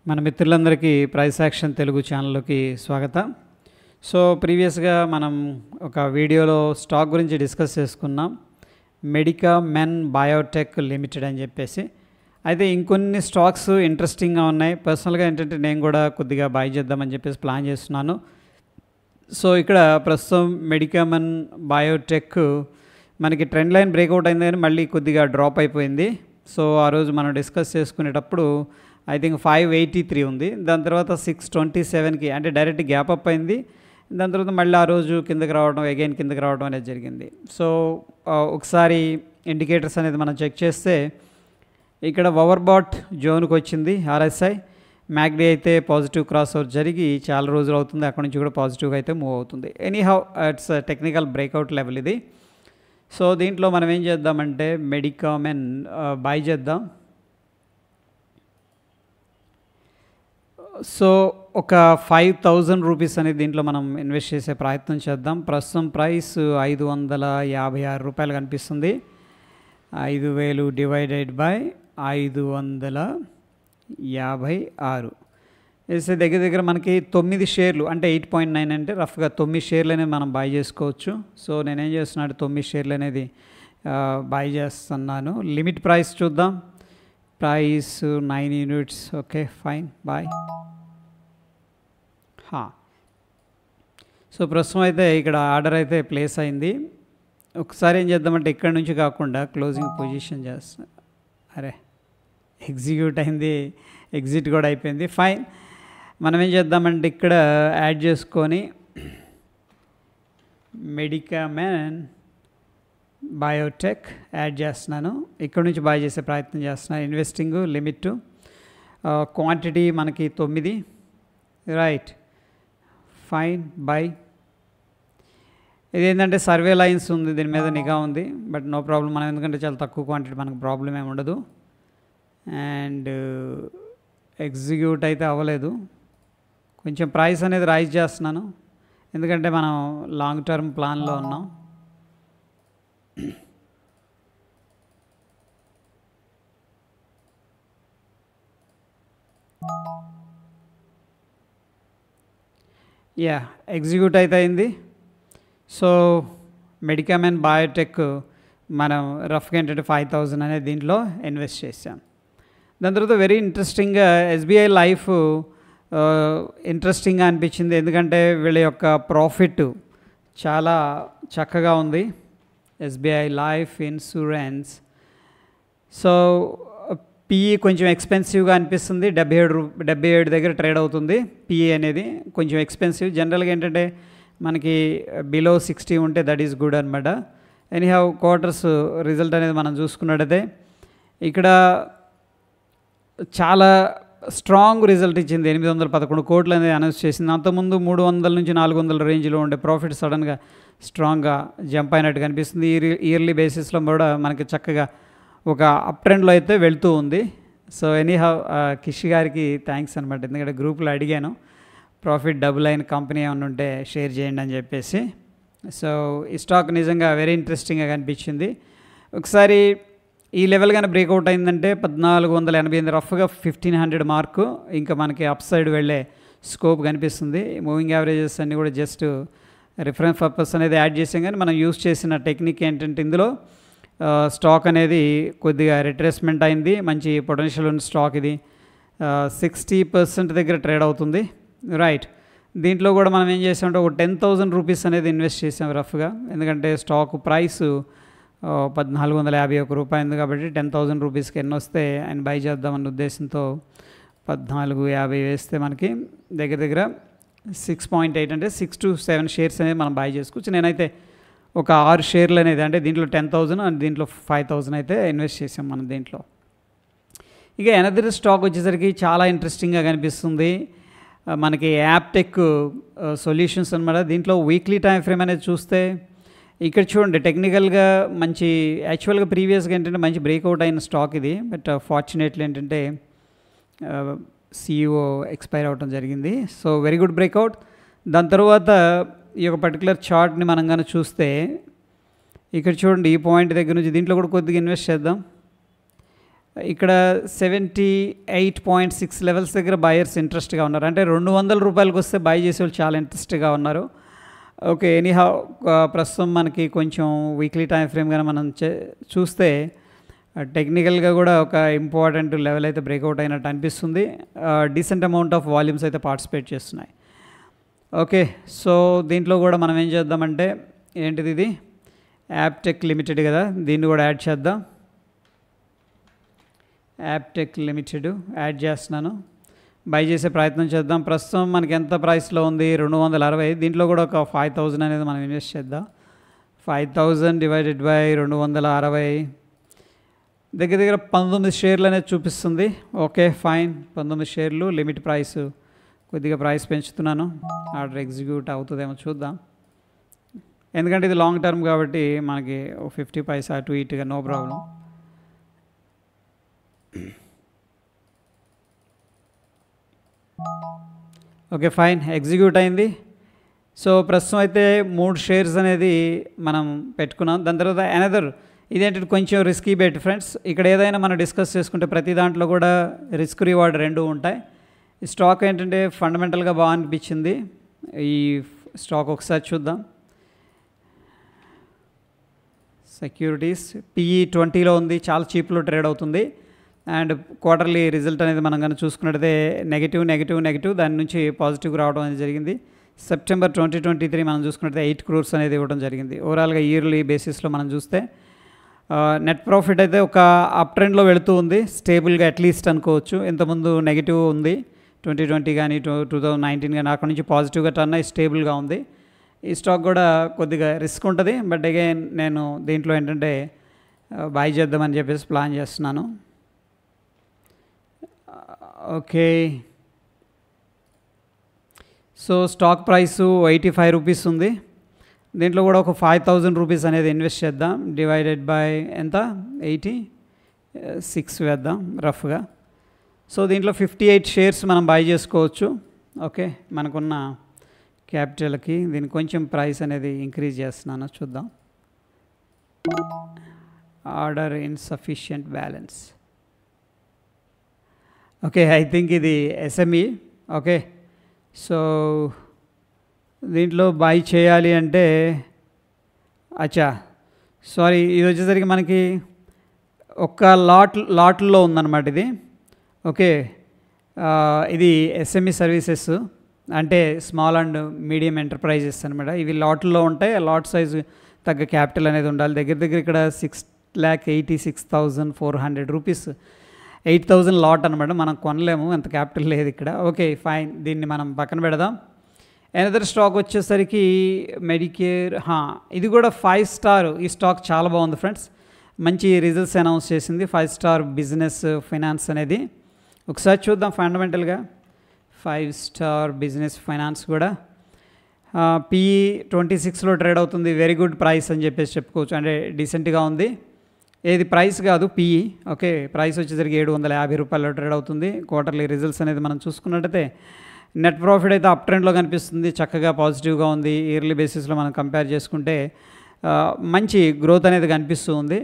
మన మిత్రులందరికీ price action Telugu ఛానల్లోకి స్వాగతం. సో ప్రీవియస్గా మనం ఒక వీడియోలో స్టాక్ గురించి డిస్కస్ చేసుకున్నాం, మెడికా మెన్ బయోటెక్ లిమిటెడ్ అని చెప్పేసి. అయితే ఇంకొన్ని స్టాక్స్ ఇంట్రెస్టింగ్గా ఉన్నాయి. పర్సనల్గా ఏంటంటే నేను కూడా కొద్దిగా బై చేద్దామని చెప్పేసి ప్లాన్ చేస్తున్నాను. సో ఇక్కడ ప్రస్తుతం మెడికా మెన్ బయోటెక్ మనకి ట్రెండ్ లైన్ బ్రేక్అవుట్ అయింది కానీ మళ్ళీ కొద్దిగా డ్రాప్ అయిపోయింది. సో ఆ రోజు మనం డిస్కస్ చేసుకునేటప్పుడు ఐ థింక్ 583 ఉంది. దాని తర్వాత 627కి అంటే డైరెక్ట్ గ్యాప్ అప్ అయింది. దాని తర్వాత మళ్ళీ ఆ రోజు కిందకి రావడం, అగైన్ కిందకి రావడం అనేది జరిగింది. సో ఒకసారి ఇండికేటర్స్ అనేది మనం చెక్ చేస్తే ఇక్కడ ఓవర్బాట్ జోన్కి వచ్చింది ఆర్ఎస్ఐ. మ్యాక్డీ అయితే పాజిటివ్ క్రాస్ ఓవర్ జరిగి చాలా రోజులు అవుతుంది, అక్కడ నుంచి కూడా పాజిటివ్గా అయితే మూవ్ అవుతుంది. Anyhow it's technical breakout level ఇది. సో దీంట్లో మనం ఏం చేద్దామంటే మెడికా మెన్ బై చేద్దాం. సో ఒక 5,000 రూపీస్ అనేది దీంట్లో మనం ఇన్వెస్ట్ చేసే ప్రయత్నం చేద్దాం. ప్రస్తుతం ప్రైస్ 556 రూపాయలు కనిపిస్తుంది. 5,000 డివైడెడ్ బై 556 వేస్తే దగ్గర దగ్గర మనకి 9 షేర్లు అంటే 8.9 అంటే రఫ్గా 9 షేర్లు అనేది మనం బై చేసుకోవచ్చు. సో నేనేం చేస్తున్నాను, 9 షేర్లు అనేది బై చేస్తున్నాను. లిమిట్ ప్రైస్ చూద్దాం. Price 9 units. Okay fine, bye. So ప్రస్తుతం అయితే ఇక్కడ ఆర్డర్ అయితే ప్లేస్ అయింది. ఒకసారి ఏం చేద్దామంటే ఇక్కడ నుంచి కాకుండా క్లోజింగ్ పొజిషన్ చేస్తా. అరే ఎగ్జిక్యూట్ అయింది, ఎగ్జిట్ కూడా అయిపోయింది. ఫైన్, మనం ఏం చేద్దామంటే ఇక్కడ యాడ్ చేసుకొని మెడికా మెన్ బయోటెక్ యాడ్ చేస్తున్నాను. ఇక్కడ నుంచి బై చేసే ప్రయత్నం చేస్తున్నాను. ఇన్వెస్టింగ్ లిమిట్ క్వాంటిటీ మనకి 9. Right, fine, by. ఇదేంటంటే సర్వే లైన్స్ ఉంది, దీని మీద నిఘా ఉంది, బట్ నో ప్రాబ్లం. మనం ఎందుకంటే చాలా తక్కువ క్వాంటిటీ, మనకు ప్రాబ్లం ఏమి ఉండదు. అండ్ ఎగ్జిక్యూట్ అయితే అవ్వలేదు. కొంచెం ప్రైస్ అనేది రైజ్ చేస్తున్నాను ఎందుకంటే మనం లాంగ్ టర్మ్ ప్లాన్లో ఉన్నాం. ఎగ్జిక్యూట్ అయితే అయింది. సో మెడికా మెన్ బయోటెక్ మనం రఫ్గా ఏంటంటే 5,000 అనేది దీంట్లో ఇన్వెస్ట్ చేసాం. దాని తర్వాత వెరీ ఇంట్రెస్టింగ్గా ఎస్బీఐ లైఫ్ ఇంట్రెస్టింగ్గా అనిపించింది, ఎందుకంటే వీళ్ళ యొక్క ప్రాఫిట్ చాలా చక్కగా ఉంది. SBI life insurance. So PE కొంచెం ఎక్స్పెన్సివ్గా అనిపిస్తుంది. 77 దగ్గర ట్రేడ్ అవుతుంది. పిఈ అనేది కొంచెం ఎక్స్పెన్సివ్. జనరల్గా ఏంటంటే మనకి బిలో 60 ఉంటే దట్ ఈస్ గుడ్ అనమాట. ఎనీహౌ క్వార్టర్స్ రిజల్ట్ అనేది మనం చూసుకున్నట్టయితే ఇక్కడ చాలా స్ట్రాంగ్ రిజల్ట్ ఇచ్చింది. 811 కోట్లు అనేది అనౌన్స్ చేసింది. అంతకుముందు 300 నుంచి 400 రేంజ్లో ఉండే ప్రాఫిట్ సడన్గా స్ట్రాంగ్గా జంప్ అయినట్టు కనిపిస్తుంది. ఇయర్లీ బేసిస్లో కూడా మనకి చక్కగా ఒక అప్ ట్రెండ్లో అయితే వెళ్తూ ఉంది. సో ఎనీహౌ కిష్ గారికి థ్యాంక్స్ అనమాట, ఎందుకంటే గ్రూప్లో అడిగాను ప్రాఫిట్ డబుల్ అయిన కంపెనీ ఏమైనా ఉంటే షేర్ చేయండి అని చెప్పేసి. సో ఈ స్టాక్ నిజంగా వెరీ ఇంట్రెస్టింగ్గా కనిపించింది. ఒకసారి ఈ లెవెల్ కానీ బ్రేక్అవుట్ అయిందంటే 1488 రఫ్గా 1500 మార్కు ఇంకా మనకి అప్ సైడ్ వెళ్ళే స్కోప్ కనిపిస్తుంది. మూవింగ్ యావరేజెస్ అన్నీ కూడా జస్ట్ రిఫరెన్స్ పర్పస్ అనేది యాడ్ చేసాం, కానీ మనం యూస్ చేసిన టెక్నిక్ ఏంటంటే ఇందులో స్టాక్ అనేది కొద్దిగా రిట్రేస్మెంట్ అయింది. మంచి పొటెన్షియల్ ఉన్న స్టాక్ ఇది. 60% దగ్గర ట్రేడ్ అవుతుంది. రైట్, దీంట్లో కూడా మనం ఏం చేసామంటే ఒక 10,000 రూపీస్ అనేది ఇన్వెస్ట్ చేసాం రఫ్గా, ఎందుకంటే స్టాక్ ప్రైస్ 1,451 రూపాయలు కాబట్టి 10,000 రూపీస్కి ఎన్ని వస్తే ఆయన బై చేద్దామన్న ఉద్దేశంతో 1450 వేస్తే మనకి దగ్గర దగ్గర 6.8 అంటే 6 to 7 షేర్స్ అనేది మనం బై చేసుకోవచ్చు. నేనైతే ఒక 6 షేర్లు అనేది అంటే దీంట్లో 10,000 అండ్ దీంట్లో 5,000 అయితే ఇన్వెస్ట్ చేసాం మనం దీంట్లో. ఇక ఎనదర్ స్టాక్ వచ్చేసరికి చాలా ఇంట్రెస్టింగ్గా కనిపిస్తుంది మనకి యాప్టెక్ సొల్యూషన్స్ అనమాట. దీంట్లో వీక్లీ టైం ఫ్రేమ్ అనేది చూస్తే ఇక్కడ చూడండి టెక్నికల్గా మంచి, యాక్చువల్గా ప్రీవియస్గా ఏంటంటే మంచి బ్రేక్అవుట్ అయిన స్టాక్ ఇది, బట్ ఫార్చునేట్లీ ఏంటంటే CEO ఎక్స్పైర్ అవ్వడం జరిగింది. So very good breakout. దాని తర్వాత ఈ యొక్క పర్టికులర్ చార్ట్ని మనం కానీ చూస్తే ఇక్కడ చూడండి ఈ పాయింట్ దగ్గర నుంచి దీంట్లో కూడా కొద్దిగా ఇన్వెస్ట్ చేద్దాం. ఇక్కడ 78.6 లెవెల్స్ దగ్గర బయర్స్ ఇంట్రెస్ట్గా ఉన్నారు. అంటే 200 రూపాయలకు వస్తే బై చేసే వాళ్ళు చాలా ఇంట్రెస్ట్గా ఉన్నారు. ఓకే, ఎనీహౌ ప్రస్తుతం మనకి కొంచెం వీక్లీ టైం ఫ్రేమ్ కానీ మనం చూస్తే టెక్నికల్గా కూడా ఒక ఇంపార్టెంట్ లెవెల్ అయితే బ్రేక్అవుట్ అయినట్టు అనిపిస్తుంది. డీసెంట్ అమౌంట్ ఆఫ్ వాల్యూమ్స్ అయితే పార్టిసిపేట్ చేస్తున్నాయి. ఓకే, సో దీంట్లో కూడా మనం ఏం చేద్దామంటే ఏంటిది, ఇది యాప్టెక్ లిమిటెడ్ కదా, దీన్ని కూడా యాడ్ చేద్దాం. యాప్టెక్ లిమిటెడ్ యాడ్ చేస్తున్నాను, బై చేసే ప్రయత్నం చేద్దాం. ప్రస్తుతం మనకి ఎంత ప్రైస్లో ఉంది, 260. దీంట్లో కూడా ఒక 5000 అనేది మనం ఇన్వెస్ట్ చేద్దాం. 5000 డివైడెడ్ బై 260 దగ్గర 19 షేర్లు అనేది చూపిస్తుంది. ఓకే ఫైన్, 19 షేర్లు. లిమిట్ ప్రైస్ కొద్దిగా ప్రైస్ పెంచుతున్నాను, ఆర్డర్ ఎగ్జిక్యూట్ అవుతుందేమో చూద్దాం. ఎందుకంటే ఇది లాంగ్ టర్మ్ కాబట్టి మనకి 50 పైసా అటు ఇటుగా no problem. Okay fine, execute అయింది. సో ప్రస్తుతం అయితే 3 షేర్స్ అనేది మనం పెట్టుకున్నాం. దాని తర్వాత అనదర్ ఇదేంటంటే కొంచెం రిస్కీ బెట్ ఫ్రెండ్స్. ఇక్కడ ఏదైనా మనం డిస్కస్ చేసుకుంటే ప్రతి దాంట్లో కూడా రిస్క్ రివార్డ్ రెండు ఉంటాయి. ఈ స్టాక్ ఏంటంటే ఫండమెంటల్గా బాగా అనిపించింది. ఈ స్టాక్ ఒకసారి చూద్దాం. సెక్యూరిటీస్ PE 20లో ఉంది, చాలా చీప్లో ట్రేడ్ అవుతుంది. అండ్ క్వార్టర్లీ రిజల్ట్ అనేది మనం కనుక చూసుకున్నట్టయితే నెగిటివ్ దాని నుంచి పాజిటివ్ రావడం అనేది జరిగింది. సెప్టెంబర్ 2023 మనం చూసుకున్నట్టయితే 8 crores అనేది ఇవ్వడం జరిగింది. ఓవరాల్గా ఇయర్లీ బేసిస్లో మనం చూస్తే నెట్ ప్రాఫిట్ అయితే ఒక అప్ ట్రెండ్లో వెళుతూ ఉంది, స్టేబుల్గా అట్లీస్ట్ అనుకోవచ్చు. ఇంతకుముందు నెగిటివ్ ఉంది 2020 కానీ 2019 కానీ, అక్కడ నుంచి పాజిటివ్గా టర్న్ అయ్యి స్టేబుల్గా ఉంది. ఈ స్టాక్ కూడా కొద్దిగా రిస్క్ ఉంటుంది, బట్ అగైన్ నేను దీంట్లో ఏంటంటే బై చేద్దామని చెప్పేసి ప్లాన్ చేస్తున్నాను. Okay, so stock price 85 rupees ఉంది. దీంట్లో కూడా ఒక 5000 రూపీస్ అనేది ఇన్వెస్ట్ చేద్దాం. డివైడెడ్ బై ఎంత, 86 వేద్దాం రఫ్గా. సో దీంట్లో 58 షేర్స్ మనం బై చేసుకోవచ్చు. ఓకే, మనకున్న క్యాపిటల్కి దీనికి కొంచెం ప్రైస్ అనేది ఇంక్రీజ్ చేస్తున్నాను, చూద్దాం. Order insufficient balance. Okay, I think ఇది SME. ఓకే, సో దీంట్లో బై చేయాలి అంటే సారీ, ఇది వచ్చేసరికి మనకి ఒక లాట్లో ఉందన్నమాట ఇది. ఓకే, ఇది SME సర్వీసెస్ అంటే స్మాల్ అండ్ మీడియం ఎంటర్ప్రైజెస్ అనమాట. ఇవి లాట్లో ఉంటాయి. లాట్ సైజు తగ్గ క్యాపిటల్ అనేది ఉండాలి. దగ్గర ఇక్కడ 6,86,400 రూపీస్, 8000 లాట్ అనమాట. మనం కొనలేము, అంత క్యాపిటల్ లేదు ఇక్కడ. ఓకే ఫైన్, దీన్ని మనం పక్కన పెడదాం. ఎనదర్ స్టాక్ వచ్చేసరికి మెడికేర్. ఇది కూడా 5 స్టార్. ఈ స్టాక్ చాలా బాగుంది ఫ్రెండ్స్, మంచి రిజల్ట్స్ అనౌన్స్ చేసింది. 5 స్టార్ బిజినెస్ ఫైనాన్స్ అనేది ఒకసారి చూద్దాం. ఫండమెంటల్గా 5 స్టార్ బిజినెస్ ఫైనాన్స్ కూడా PE 26లో ట్రేడ్ అవుతుంది. వెరీ గుడ్ ప్రైస్ అని చెప్పేసి చెప్పుకోవచ్చు, అంటే డీసెంట్గా ఉంది. ఏది ప్రైస్ కాదు, PE. ఓకే, ప్రైస్ వచ్చేసరికి 750 రూపాయలు ట్రేడ్ అవుతుంది. క్వార్టర్లీ రిజల్ట్స్ అనేది మనం చూసుకున్నట్టయితే నెట్ ప్రాఫిట్ అయితే అప్ ట్రెండ్లో కనిపిస్తుంది, చక్కగా పాజిటివ్గా ఉంది. ఇయర్లీ బేసిస్లో మనం కంపేర్ చేసుకుంటే మంచి గ్రోత్ అనేది కనిపిస్తూ ఉంది.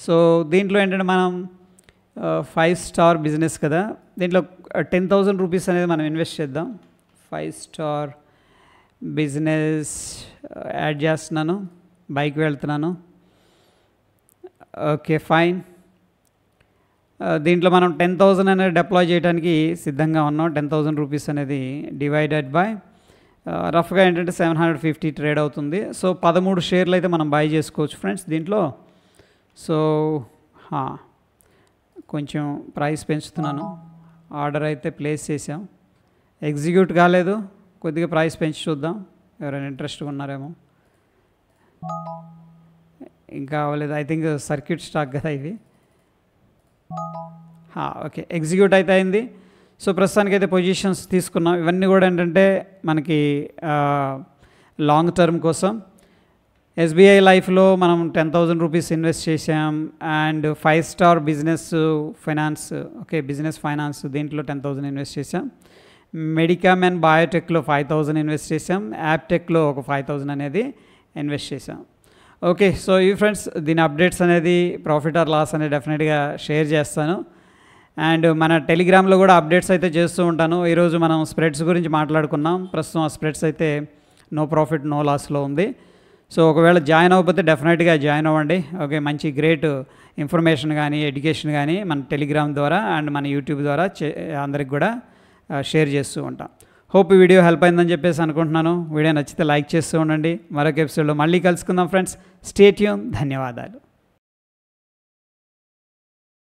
సో దీంట్లో ఏంటంటే మనం 5 స్టార్ బిజినెస్ కదా, దీంట్లో 10,000 రూపీస్ అనేది మనం ఇన్వెస్ట్ చేద్దాం. 5 స్టార్ బిజినెస్ యాడ్ చేస్తున్నాను, బైక్ వెళ్తున్నాను. ఓకే ఫైన్, దీంట్లో మనం 10,000 అనేది డిప్లాయ్ చేయడానికి సిద్ధంగా ఉన్నాం. 10,000 రూపీస్ అనేది డివైడెడ్ బై రఫ్గా ఏంటంటే 750 ట్రేడ్ అవుతుంది. సో 13 షేర్లు అయితే మనం బై చేసుకోవచ్చు ఫ్రెండ్స్ దీంట్లో. సో కొంచెం ప్రైస్ పెంచుతున్నాను, ఆర్డర్ అయితే ప్లేస్ చేసాం, ఎగ్జిక్యూట్ కాలేదు. కొద్దిగా ప్రైస్ పెంచి చూద్దాం, ఎవరైనా ఇంట్రెస్ట్గా ఉన్నారేమో. ఇంకా అవ్వలేదు, ఐ థింక్ సర్క్యూట్ స్టాక్ కదా ఇది. ఓకే, ఎగ్జిక్యూట్ అయితే అయింది. సో ప్రస్తుతానికి అయితే పొజిషన్స్ తీసుకున్నాం. ఇవన్నీ కూడా ఏంటంటే మనకి లాంగ్ టర్మ్ కోసం. SBI లైఫ్లో మనం 10,000 రూపీస్ ఇన్వెస్ట్ చేసాం. And 5 star business finance, okay business finance, దీంట్లో 10,000 ఇన్వెస్ట్ చేసాం. మెడికామ్ అండ్ బయోటెక్లో 5,000 ఇన్వెస్ట్ చేసాం. యాప్టెక్లో ఒక 5,000 అనేది ఇన్వెస్ట్ చేసాం. ఓకే, సో ఈ ఫ్రెండ్స్ దీని అప్డేట్స్ అనేది ప్రాఫిట్ ఆర్ లాస్ అనేది డెఫినెట్గా షేర్ చేస్తాను. అండ్ మన టెలిగ్రామ్లో కూడా అప్డేట్స్ అయితే చేస్తూ ఉంటాను. ఈరోజు మనం స్ప్రెడ్స్ గురించి మాట్లాడుకున్నాం. ప్రస్తుతం ఆ స్ప్రెడ్స్ అయితే నో ప్రాఫిట్ నో లాస్లో ఉంది. సో ఒకవేళ జాయిన్ అవ్వకపోతే డెఫినెట్గా జాయిన్ అవ్వండి. ఓకే, మంచి గ్రేట్ ఇన్ఫర్మేషన్ కానీ ఎడ్యుకేషన్ కానీ మన టెలిగ్రామ్ ద్వారా అండ్ మన యూట్యూబ్ ద్వారా అందరికి కూడా షేర్ చేస్తూ ఉంటాం. హోప్ ఈ వీడియో హెల్ప్ అయిందని చెప్పేసి అనుకుంటున్నాను. వీడియో నచ్చితే లైక్ చేస్తూ ఉండండి. మరొక ఎపిసోడ్లో మళ్ళీ కలుసుకుందాం ఫ్రెండ్స్. Stay tune. ధన్యవాదాలు.